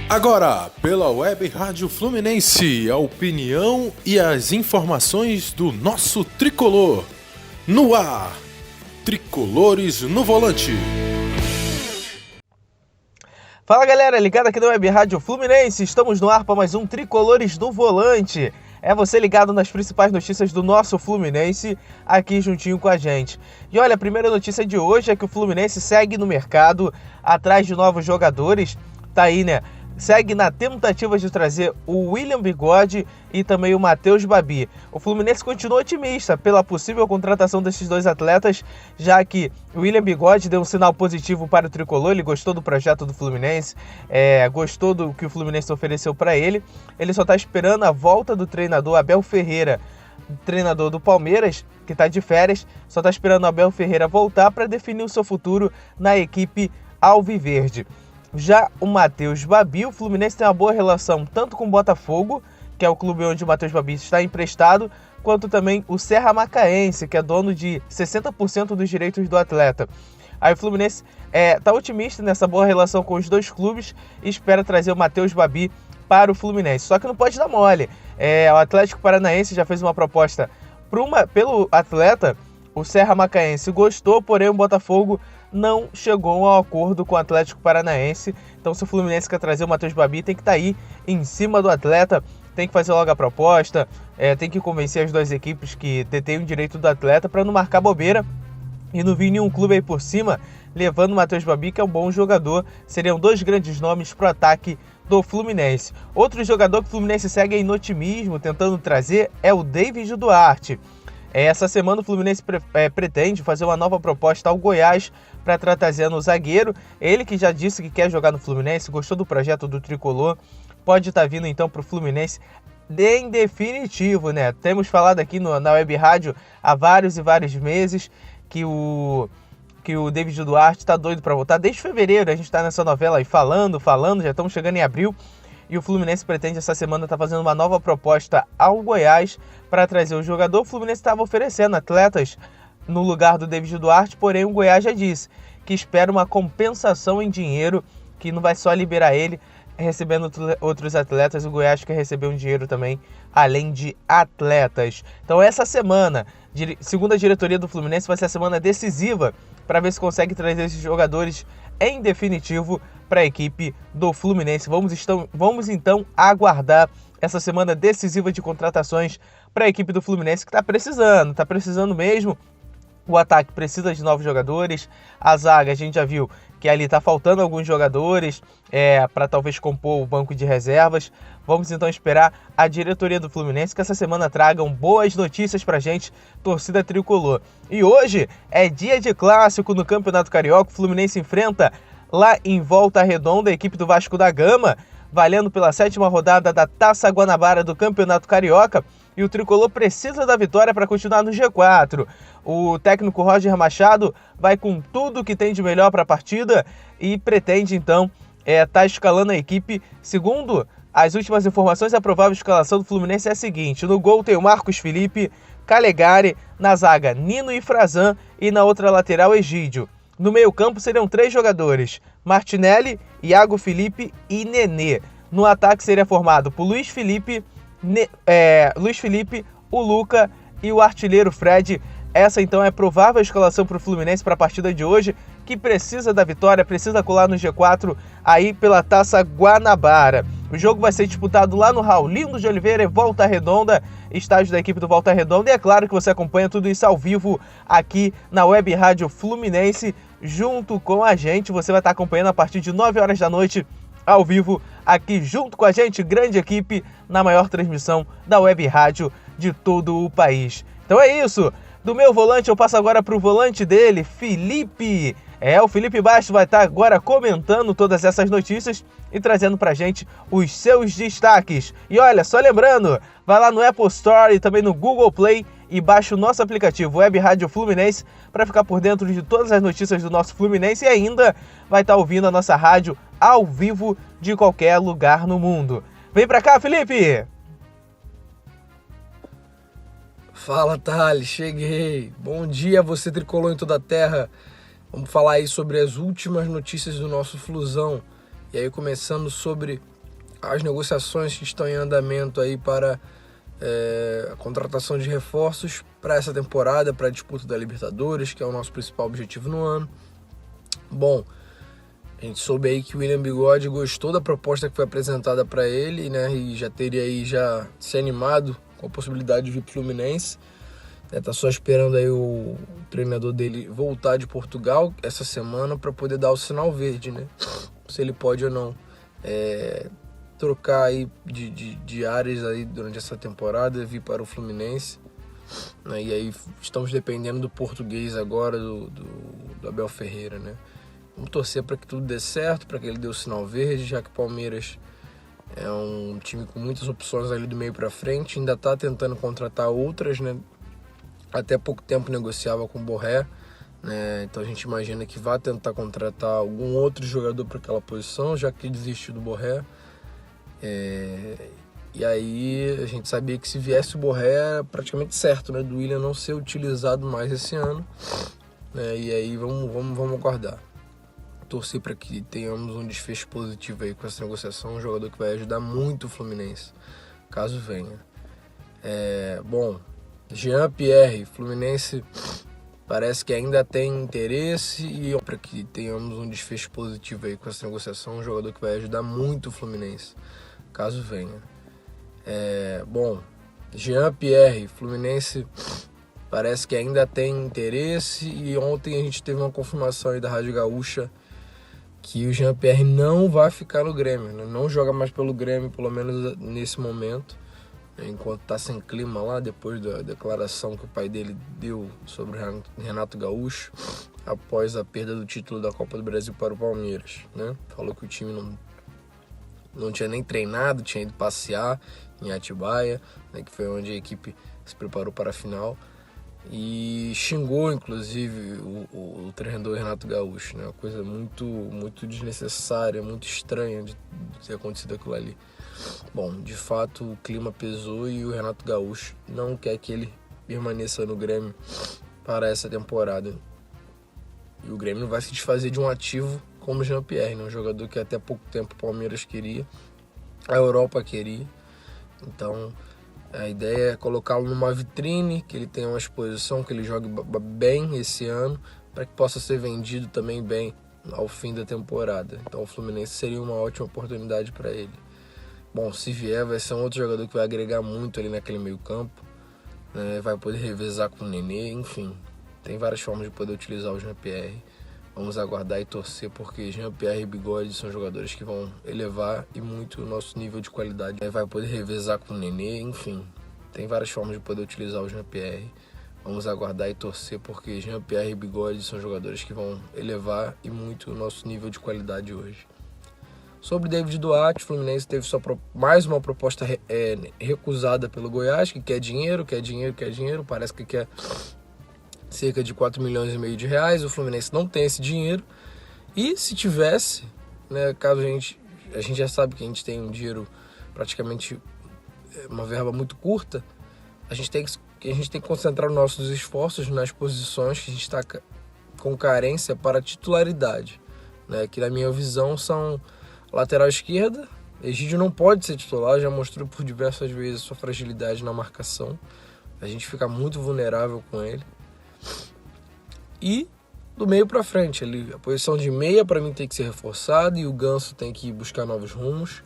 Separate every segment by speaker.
Speaker 1: Agora, pela Web Rádio Fluminense, a opinião e as informações do nosso tricolor. No ar, Tricolores no Volante.
Speaker 2: Fala galera, ligado aqui na Web Rádio Fluminense, estamos no ar para mais um Tricolores no Volante. É você ligado nas principais notícias do nosso Fluminense, aqui juntinho com a gente. E olha, a primeira notícia de hoje é que o Fluminense segue no mercado, atrás de novos jogadores, tá aí, né? Segue na tentativa de trazer o William Bigode e também o Matheus Babi. O Fluminense continua otimista pela possível contratação desses dois atletas, já que o William Bigode deu um sinal positivo para o Tricolor, ele gostou do projeto do Fluminense, gostou do que o Fluminense ofereceu para ele. Ele só está esperando a volta do treinador Abel Ferreira, treinador do Palmeiras, que está de férias, só está esperando o Abel Ferreira voltar para definir o seu futuro na equipe alviverde. Já o Matheus Babi, o Fluminense tem uma boa relação tanto com o Botafogo, que é o clube onde o Matheus Babi está emprestado, quanto também o Serra Macaense, que é dono de 60% dos direitos do atleta. Aí o Fluminense está otimista nessa boa relação com os dois clubes e espera trazer o Matheus Babi para o Fluminense. Só que não pode dar mole. O Atlético Paranaense já fez uma proposta pelo atleta, o Serra Macaense gostou, porém o Botafogo não chegou a um acordo com o Atlético Paranaense. Então, se o Fluminense quer trazer o Matheus Babi, tem que estar aí em cima do atleta, tem que fazer logo a proposta, tem que convencer as duas equipes que detêm o direito do atleta para não marcar bobeira e não vir nenhum clube aí por cima levando o Matheus Babi, que é um bom jogador. Seriam dois grandes nomes para o ataque do Fluminense. Outro jogador que o Fluminense segue aí no otimismo, tentando trazer, é o David Duarte. Essa semana o Fluminense pretende fazer uma nova proposta ao Goiás para estar trazendo o zagueiro. Ele que já disse que quer jogar no Fluminense, gostou do projeto do Tricolor, pode estar vindo então para o Fluminense em definitivo, né? Temos falado aqui na Web Rádio há vários e vários meses que o David Duarte está doido para voltar. Desde fevereiro a gente está nessa novela aí falando, já estamos chegando em abril. E o Fluminense pretende essa semana estar fazendo uma nova proposta ao Goiás para trazer o jogador. O Fluminense estava oferecendo atletas no lugar do David Duarte, porém o Goiás já disse que espera uma compensação em dinheiro, que não vai só liberar ele, recebendo outros atletas. O Goiás quer receber um dinheiro também, além de atletas. Então essa semana, segundo a diretoria do Fluminense, vai ser a semana decisiva para ver se consegue trazer esses jogadores em definitivo para a equipe do Fluminense. Vamos então aguardar essa semana decisiva de contratações para a equipe do Fluminense, que está precisando mesmo. O ataque precisa de novos jogadores, a zaga a gente já viu que ali está faltando alguns jogadores para talvez compor o banco de reservas. Vamos então esperar a diretoria do Fluminense que essa semana tragam boas notícias para a gente, torcida tricolor. E hoje é dia de clássico no Campeonato Carioca. O Fluminense enfrenta lá em Volta Redonda a equipe do Vasco da Gama, valendo pela 7ª rodada da Taça Guanabara do Campeonato Carioca. E o Tricolor precisa da vitória para continuar no G4. O técnico Roger Machado vai com tudo que tem de melhor para a partida e pretende então estar escalando a equipe. Segundo as últimas informações, a provável escalação do Fluminense é a seguinte: no gol tem o Marcos Felipe, Calegari, na zaga Nino e Frazan e na outra lateral Egídio. No meio-campo seriam 3 jogadores: Martinelli, Iago Felipe e Nenê. No ataque seria formado por Luiz Felipe, o Luca e o artilheiro Fred. Essa então é a provável escalação para o Fluminense para a partida de hoje, que precisa da vitória, precisa colar no G4 aí pela Taça Guanabara. O jogo vai ser disputado lá no Raulindo de Oliveira, em Volta Redonda, estádio da equipe do Volta Redonda. E é claro que você acompanha tudo isso ao vivo aqui na Web Rádio Fluminense, junto com a gente. Você vai estar acompanhando a partir de 9 horas da noite, ao vivo, aqui junto com a gente, grande equipe, na maior transmissão da Web Rádio de todo o país. Então é isso. Do meu volante eu passo agora para o volante dele, Felipe. O Felipe Bastos vai estar agora comentando todas essas notícias e trazendo pra gente os seus destaques. E olha, só lembrando, vai lá no Apple Store e também no Google Play e baixa o nosso aplicativo Web Rádio Fluminense para ficar por dentro de todas as notícias do nosso Fluminense e ainda vai estar ouvindo a nossa rádio ao vivo de qualquer lugar no mundo. Vem pra cá, Felipe!
Speaker 3: Fala, Thales, cheguei. Bom dia, você tricolor em toda a terra. Vamos falar aí sobre as últimas notícias do nosso Flusão. E aí começando sobre as negociações que estão em andamento aí para a contratação de reforços para essa temporada, para a disputa da Libertadores, que é o nosso principal objetivo no ano. Bom, a gente soube aí que o William Bigode gostou da proposta que foi apresentada para ele, né? E já teria aí se animado com a possibilidade de vir para o Fluminense. Tá só esperando aí o treinador dele voltar de Portugal essa semana para poder dar o sinal verde, né? Se ele pode ou não trocar aí de áreas aí durante essa temporada, vir para o Fluminense. E aí estamos dependendo do português agora, do Abel Ferreira, né? Vamos torcer para que tudo dê certo, para que ele dê o sinal verde, já que o Palmeiras é um time com muitas opções ali do meio para frente, ainda está tentando contratar outras, né? Até pouco tempo negociava com o Borré, né? Então a gente imagina que vai tentar contratar algum outro jogador para aquela posição, já que desistiu do Borré. E aí a gente sabia que se viesse o Borré era praticamente certo, né? Do William não ser utilizado mais esse ano, né? E aí vamos aguardar. Torcer para que tenhamos um desfecho positivo aí com essa negociação, um jogador que vai ajudar muito o Fluminense, caso venha. Bom, Jean-Pierre, Fluminense parece que ainda tem interesse e para que tenhamos um desfecho positivo aí com essa negociação, um jogador que vai ajudar muito o Fluminense, caso venha. Bom, Jean-Pierre, Fluminense parece que ainda tem interesse e ontem a gente teve uma confirmação aí da Rádio Gaúcha que o Jean-Pierre não vai ficar no Grêmio, né? Não joga mais pelo Grêmio, pelo menos nesse momento, enquanto está sem clima lá, depois da declaração que o pai dele deu sobre o Renato Gaúcho, após a perda do título da Copa do Brasil para o Palmeiras, né? Falou que o time não tinha nem treinado, tinha ido passear em Atibaia, né? Que foi onde a equipe se preparou para a final, e xingou inclusive o treinador Renato Gaúcho, né? Uma coisa muito, muito desnecessária, muito estranha de ter acontecido aquilo ali. Bom, de fato o clima pesou e o Renato Gaúcho não quer que ele permaneça no Grêmio para essa temporada. E o Grêmio não vai se desfazer de um ativo como o Jean-Pierre, né? Um jogador que até pouco tempo o Palmeiras queria, a Europa queria. Então a ideia é colocá-lo numa vitrine, que ele tenha uma exposição, que ele jogue bem esse ano, para que possa ser vendido também bem ao fim da temporada. Então o Fluminense seria uma ótima oportunidade para ele. Bom, se vier, vai ser um outro jogador que vai agregar muito ali naquele meio campo, né? Vai poder revezar com o Nenê, enfim. Tem várias formas de poder utilizar o Jean-Pierre. Vamos aguardar e torcer, porque Jean-Pierre e Bigode são jogadores que vão elevar e muito o nosso nível de qualidade. Vai poder revezar com o Nenê, enfim. Tem várias formas de poder utilizar o Jean-Pierre. Vamos aguardar e torcer, porque Jean-Pierre e Bigode são jogadores que vão elevar e muito o nosso nível de qualidade hoje. Sobre David Duarte, o Fluminense teve mais uma proposta recusada pelo Goiás, que quer dinheiro. Parece que quer cerca de 4,5 milhões de reais. O Fluminense não tem esse dinheiro. E se tivesse, né, caso a gente já sabe que a gente tem um dinheiro praticamente, uma verba muito curta, a gente tem que concentrar nossos esforços nas posições que a gente está com carência para titularidade, né, que na minha visão são lateral esquerda. Egídio não pode ser titular, já mostrou por diversas vezes sua fragilidade na marcação. A gente fica muito vulnerável com ele. E do meio para frente, ali, a posição de meia para mim tem que ser reforçada e o Ganso tem que buscar novos rumos.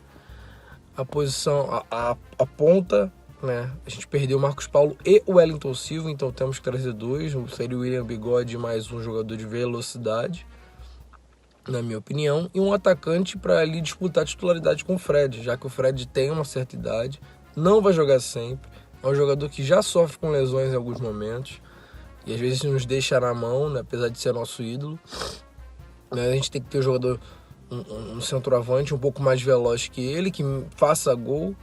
Speaker 3: A posição, a ponta, né? A gente perdeu o Marcos Paulo e o Wellington Silva, então temos que trazer dois. Seria o William Bigode mais um jogador de velocidade, na minha opinião, e um atacante para ali disputar a titularidade com o Fred, já que o Fred tem uma certa idade, não vai jogar sempre, é um jogador que já sofre com lesões em alguns momentos e às vezes nos deixa na mão, né, apesar de ser nosso ídolo. A gente tem que ter um jogador, um centroavante um pouco mais veloz que ele, que faça gol,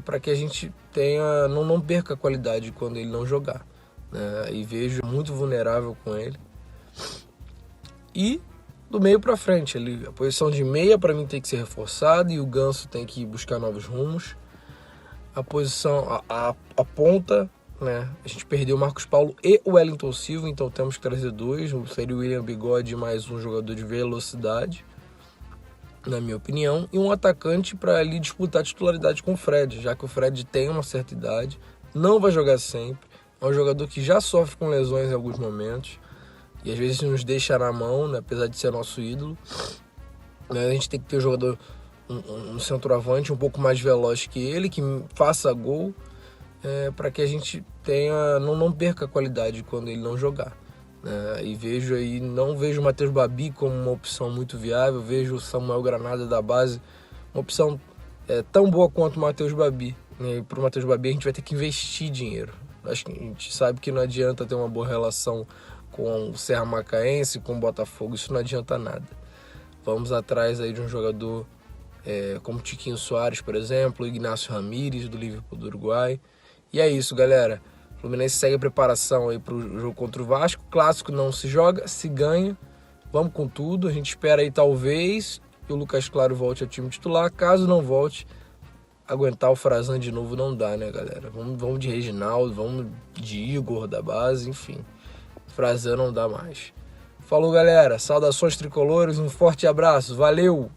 Speaker 3: para que a gente tenha, não perca a qualidade quando ele não jogar, né? E vejo muito vulnerável com ele. E do meio para frente, ali, a posição de meia para mim tem que ser reforçada e o Ganso tem que buscar novos rumos. A posição, a ponta, né? A gente perdeu o Marcos Paulo e o Wellington Silva, então temos que trazer dois. Seria o William Bigode mais um jogador de velocidade, na minha opinião, e um atacante para ali disputar a titularidade com o Fred, já que o Fred tem uma certa idade, não vai jogar sempre, é um jogador que já sofre com lesões em alguns momentos, e às vezes nos deixa na mão, né, apesar de ser nosso ídolo. A gente tem que ter um jogador, um centroavante um pouco mais veloz que ele, que faça gol, para que a gente não perca a qualidade quando ele não jogar. E não vejo o Matheus Babi como uma opção muito viável, vejo o Samuel Granada da base uma opção tão boa quanto o Matheus Babi, né? E para o Matheus Babi a gente vai ter que investir dinheiro. Acho que a gente sabe que não adianta ter uma boa relação com o Serra Macaense, com o Botafogo, isso não adianta nada. Vamos atrás aí de um jogador como Tiquinho Soares, por exemplo, Ignacio Ramírez, do Liverpool do Uruguai. E é isso, galera. O Fluminense segue a preparação aí para o jogo contra o Vasco. Clássico não se joga, se ganha. Vamos com tudo. A gente espera aí talvez que o Lucas Claro volte ao time titular. Caso não volte, aguentar o Frazan de novo não dá, né, galera? Vamos de Reginaldo, vamos de Igor da base, enfim. Frazan não dá mais. Falou, galera. Saudações tricolores, um forte abraço. Valeu!